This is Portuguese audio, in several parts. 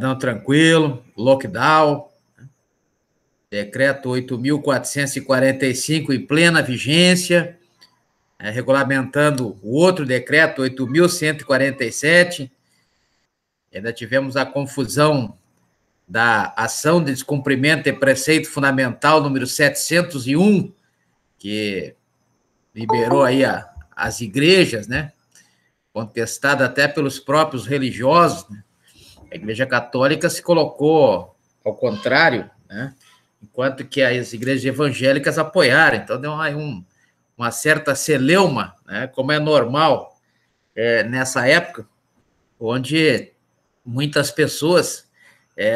Não, tranquilo, lockdown, decreto 8.445 em plena vigência, regulamentando o outro decreto 8.147. Ainda tivemos a confusão da ação de descumprimento de preceito fundamental número 701, que liberou aí as igrejas, né? Contestada até pelos próprios religiosos, né? A Igreja Católica se colocou ao contrário, né? Enquanto que as igrejas evangélicas apoiaram. Então, deu uma certa celeuma, né? Como é normal nessa época, onde muitas pessoas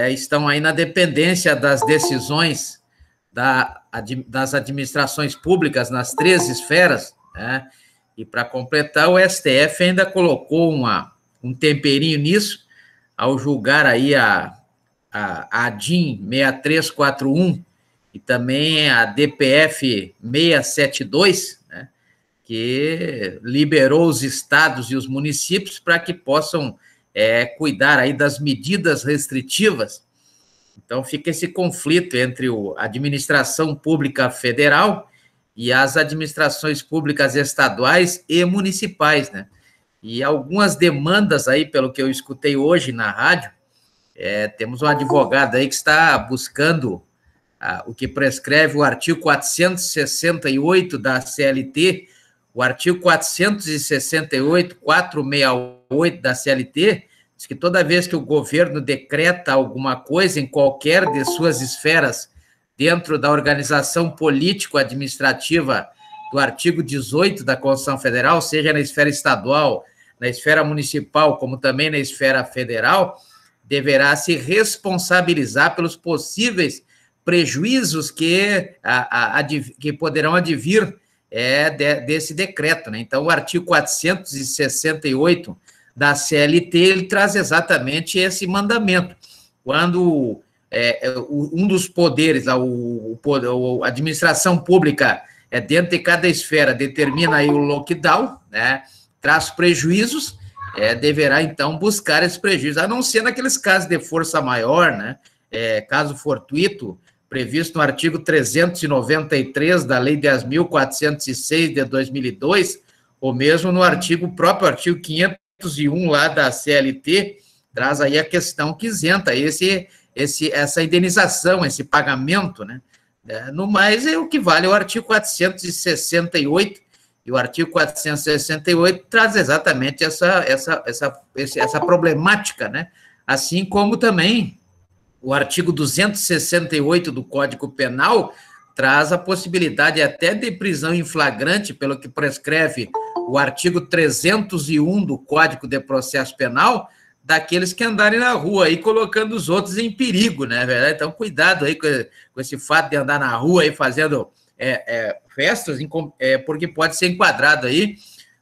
estão aí na dependência das decisões das administrações públicas nas 3 esferas, né? E, para completar, o STF ainda colocou um temperinho nisso, ao julgar aí a DIN 6341 e também a DPF 672, né, que liberou os estados e os municípios para que possam cuidar aí das medidas restritivas. Então, fica esse conflito entre a administração pública federal e as administrações públicas estaduais e municipais, né? E algumas demandas aí, pelo que eu escutei hoje na rádio, temos um advogado aí que está buscando o que prescreve o artigo 468 da CLT, o artigo 468, 468 da CLT, diz que toda vez que o governo decreta alguma coisa em qualquer de suas esferas dentro da organização político-administrativa do artigo 18 da Constituição Federal, seja na esfera estadual, na esfera municipal, como também na esfera federal, deverá se responsabilizar pelos possíveis prejuízos que poderão advir desse decreto, né? Então, o artigo 468 da CLT, ele traz exatamente esse mandamento. Quando um dos poderes, a administração pública, dentro de cada esfera, determina aí o lockdown, né? Traz prejuízos, deverá, então, buscar esses prejuízos, a não ser naqueles casos de força maior, né? Caso fortuito, previsto no artigo 393 da Lei 10.406 de 2002, ou mesmo no próprio artigo 501 lá da CLT, traz aí a questão que isenta essa indenização, esse pagamento, né? No mais, é o que vale o artigo 468, e o artigo 468 traz exatamente essa problemática, né? Assim como também o artigo 268 do Código Penal traz a possibilidade até de prisão em flagrante, pelo que prescreve o artigo 301 do Código de Processo Penal, daqueles que andarem na rua aí colocando os outros em perigo, né? Então, cuidado aí com esse fato de andar na rua aí fazendo festas, porque pode ser enquadrado aí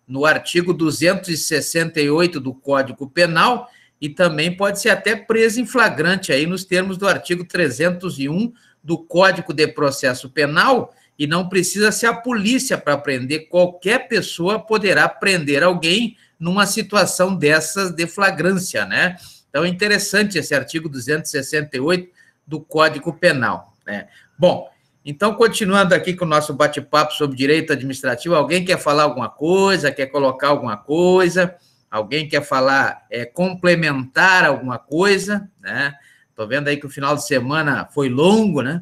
no artigo 268 do Código Penal e também pode ser até preso em flagrante aí nos termos do artigo 301 do Código de Processo Penal, e não precisa ser a polícia para prender, qualquer pessoa poderá prender alguém numa situação dessas de flagrância, né? Então, é interessante esse artigo 268 do Código Penal, né? Bom, então, continuando aqui com o nosso bate-papo sobre direito administrativo, alguém quer falar alguma coisa, quer colocar alguma coisa, alguém quer falar, complementar alguma coisa, né? Estou vendo aí que o final de semana foi longo, né?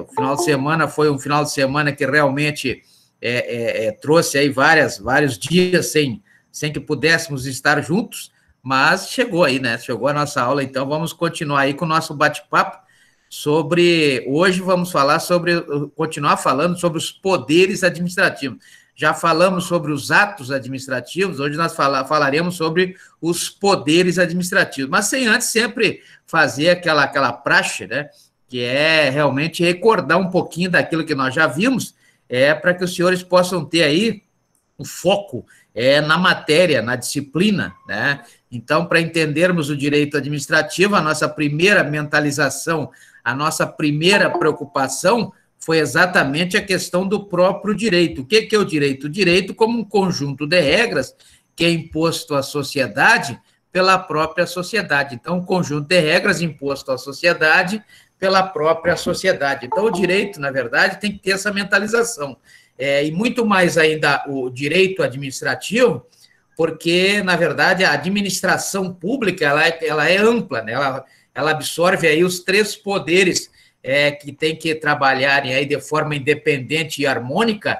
O final de semana foi um final de semana que realmente trouxe aí vários dias sem que pudéssemos estar juntos, mas chegou aí, né? Chegou a nossa aula, então vamos continuar aí com o nosso bate-papo hoje vamos continuar falando sobre os poderes administrativos. Já falamos sobre os atos administrativos, hoje nós falaremos sobre os poderes administrativos, mas sem antes sempre fazer aquela praxe, né? Que é realmente recordar um pouquinho daquilo que nós já vimos, para que os senhores possam ter aí o foco na matéria, na disciplina, né? Então, para entendermos o direito administrativo, a nossa primeira mentalização, a nossa primeira preocupação foi exatamente a questão do próprio direito. O que é o direito? O direito como um conjunto de regras que é imposto à sociedade pela própria sociedade. Então, um conjunto de regras imposto à sociedade pela própria sociedade. Então, o direito, na verdade, tem que ter essa mentalização. E muito mais ainda o direito administrativo, porque, na verdade, a administração pública ela é ampla, né? Ela absorve aí os três poderes que tem que trabalharem aí de forma independente e harmônica,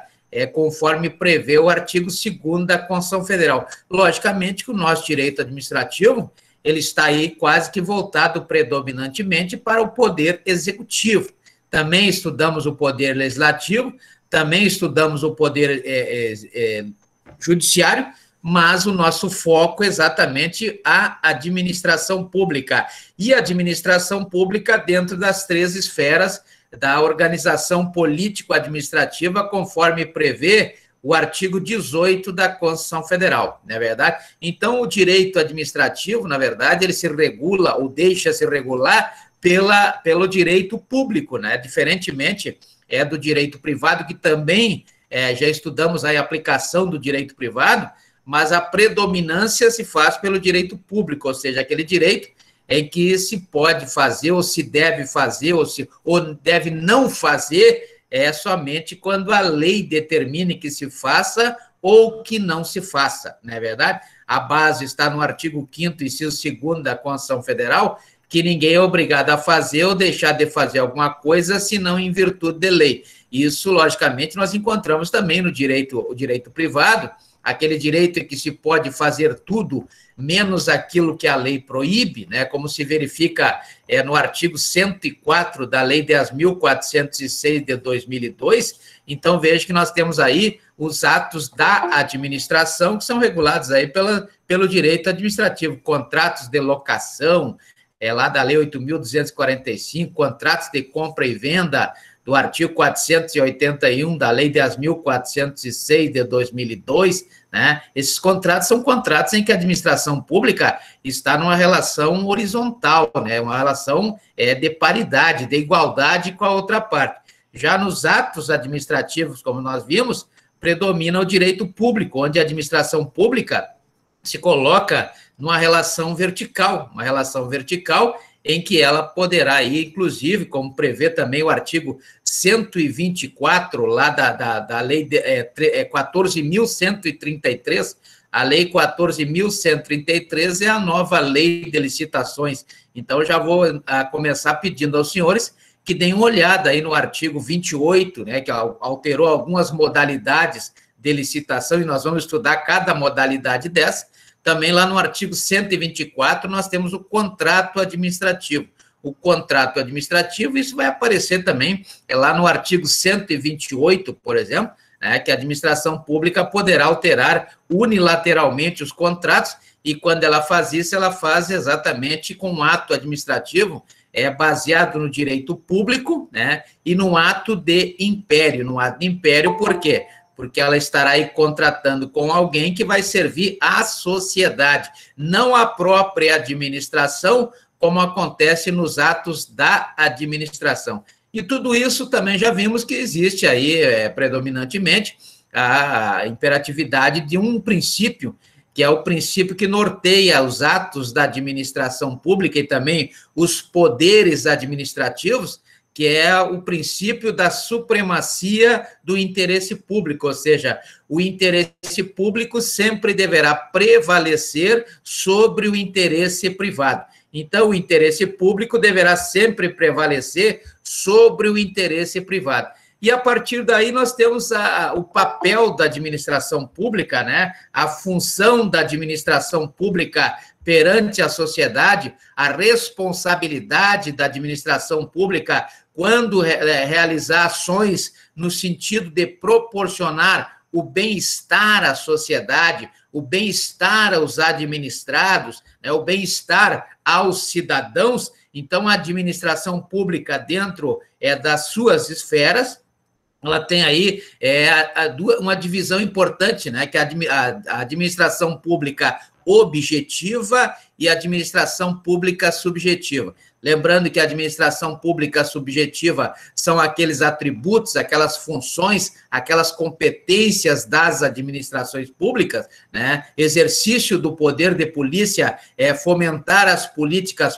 conforme prevê o artigo 2º da Constituição Federal. Logicamente que o nosso direito administrativo ele está aí quase que voltado predominantemente para o poder executivo. Também estudamos o poder legislativo, também estudamos o poder judiciário, mas o nosso foco é exatamente a administração pública. E a administração pública dentro das três esferas da organização político-administrativa, conforme prevê o artigo 18 da Constituição Federal, não é verdade? Então, o direito administrativo, na verdade, ele se regula ou deixa se regular pelo direito público, né? Diferentemente do direito privado, que também já estudamos aí a aplicação do direito privado, mas a predominância se faz pelo direito público, ou seja, aquele direito em que se pode fazer, ou se deve fazer, ou deve não fazer, somente quando a lei determine que se faça ou que não se faça, não é verdade? A base está no artigo 5º, inciso 2º da Constituição Federal, que ninguém é obrigado a fazer ou deixar de fazer alguma coisa, senão em virtude de lei. Isso, logicamente, nós encontramos também no o direito privado, aquele direito em que se pode fazer tudo, menos aquilo que a lei proíbe, né, como se verifica no artigo 104 da Lei 10.406 de 2002. Então, veja que nós temos aí os atos da administração que são regulados aí pelo direito administrativo, contratos de locação, lá da Lei 8.245, contratos de compra e venda, do artigo 481 da Lei 10.406 de 2002, né? Esses contratos são contratos em que a administração pública está numa relação horizontal, né? Uma relação de paridade, de igualdade com a outra parte. Já nos atos administrativos, como nós vimos, predomina o direito público, onde a administração pública se coloca numa relação vertical, em que ela poderá ir, inclusive, como prevê também o artigo 124, lá da Lei 14.133, a Lei 14.133 é a nova lei de licitações. Então, já vou começar pedindo aos senhores que deem uma olhada aí no artigo 28, né, que alterou algumas modalidades de licitação, e nós vamos estudar cada modalidade dessa. Também lá no artigo 124, nós temos o contrato administrativo. O contrato administrativo, isso vai aparecer também lá no artigo 128, por exemplo, né, que a administração pública poderá alterar unilateralmente os contratos, e quando ela faz isso, ela faz exatamente com um ato administrativo baseado no direito público, né, e no ato de império. No ato de império, por quê? Porque ela estará aí contratando com alguém que vai servir à sociedade, não à própria administração, como acontece nos atos da administração. E tudo isso também já vimos que existe aí, predominantemente, a imperatividade de um princípio, que é o princípio que norteia os atos da administração pública e também os poderes administrativos, que é o princípio da supremacia do interesse público, ou seja, o interesse público sempre deverá prevalecer sobre o interesse privado. Então, o interesse público deverá sempre prevalecer sobre o interesse privado. E, a partir daí, nós temos o papel da administração pública, né? A função da administração pública perante a sociedade, a responsabilidade da administração pública quando realizar ações no sentido de proporcionar o bem-estar à sociedade, o bem-estar aos administrados, né, o bem-estar aos cidadãos. Então, a administração pública, dentro das suas esferas, ela tem aí uma divisão importante, né? Que é a administração pública objetiva e a administração pública subjetiva. Lembrando que a administração pública subjetiva são aqueles atributos, aquelas funções, aquelas competências das administrações públicas, né? Exercício do poder de polícia é fomentar as políticas